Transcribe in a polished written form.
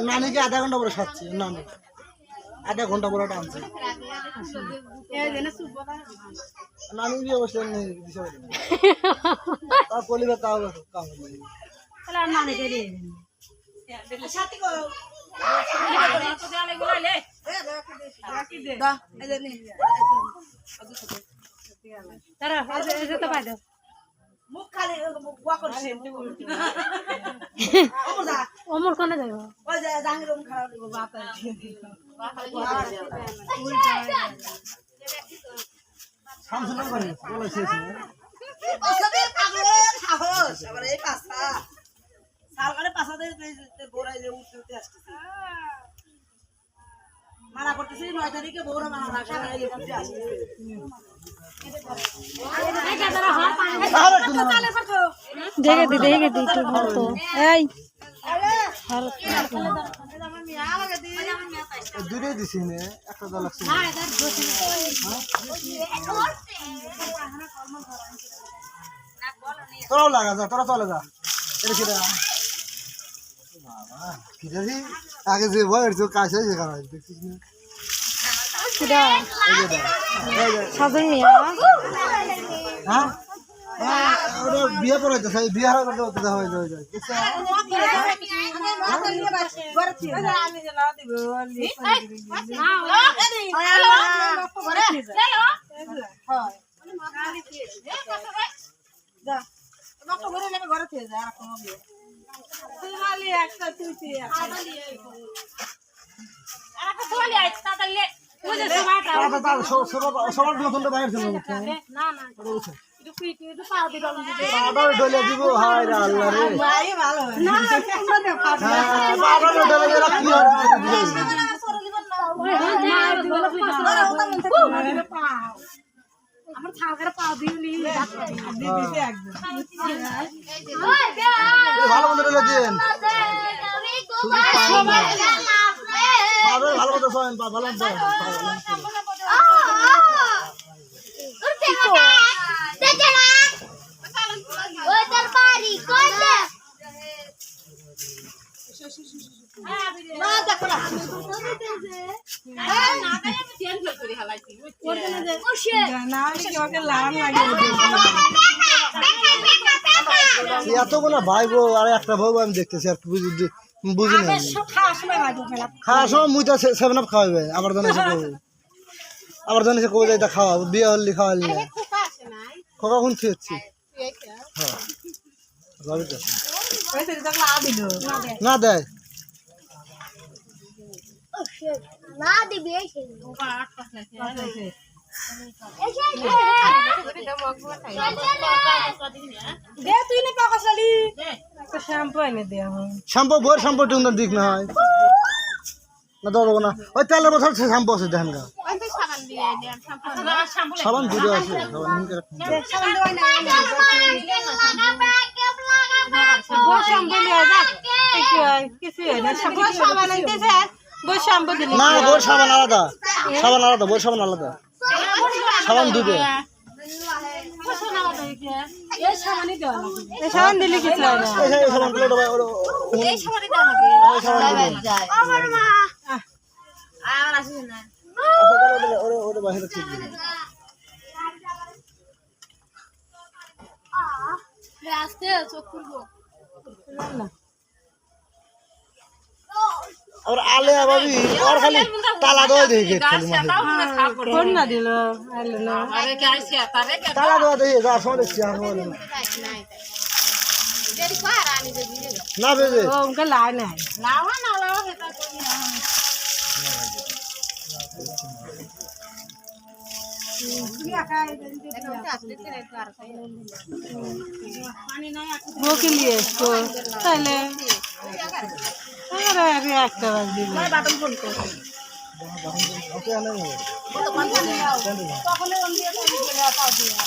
নানিকে আধা ঘন্টা পরে খাচ্ছি নানি আধা ঘন্টা পরে টানছে নানি দিয়ে বসে তার পরিবার তাও কাম অমর কোনে যাইব মানা করতেছি 9 তারিখে বউরা মানা রাখা দেখে দি একটু মতো এই দূরে দিছি নে একটা দল লাগছে তোরাও লাগা যা তোরা চলে যা এটা কি বাবা কি জানি আগে যে বয়স তো কাছে এসে করা দেখছিস না কিডা সাজন মিয়া হ্যাঁ ওরা বিয়ে পড়াইতে চাই বিয়ে হারা করতে হতে হয় যায় দেখছ সবার নতুন বাইরে চলে না না ডলে দিব হায় রে আল্লাহ রে ডলে গেলে কি আমার ছাগের পা দিলি ভালো মতো ডলে দিন ভালো মতো শোনেন ভালো মতো এতগুলো ভাই বউ আর একটা বউ আমি দেখতেছি আর বুঝিনি খাওয়ার সময় মুই তো 7 আপ খাওয়াবে আবার জানে আবার জানে কবে যাই খাওয়া বিয়ে হলি খাওয়ালি না খোকা কোন খেয়েছি হ্যাঁ না দেয় না দিবি শ্যাম্পু বইয়ের শ্যাম্পু টুকটার দিক না হয় না ধরবো না ওই তেলের বোতল শ্যাম্পু আছে দেখেন গা সাবান দূরে আছে না বইয়ের সাবান আলাদা বইয়ের সাবান আলাদা সাবান দুধে সাবান দিলে কিছু হয় না और आले अभी और खाली ताला दो दे गेट खाली कोन ना दिलो आले ना अरे क्या ऐसे आता रे क्या ताला दो दे जा सोने से हम बोले तेरी को रानी दे दीजिए ना भेजे ओ उनका लाइन है लावा ना लावा हेता वो के लिए इसको पहले अरे अरे একটা বাজ দিল बाटन फोन को ओके नहीं तो कौन सा तखने ओन दिए तो दिया पाव दिया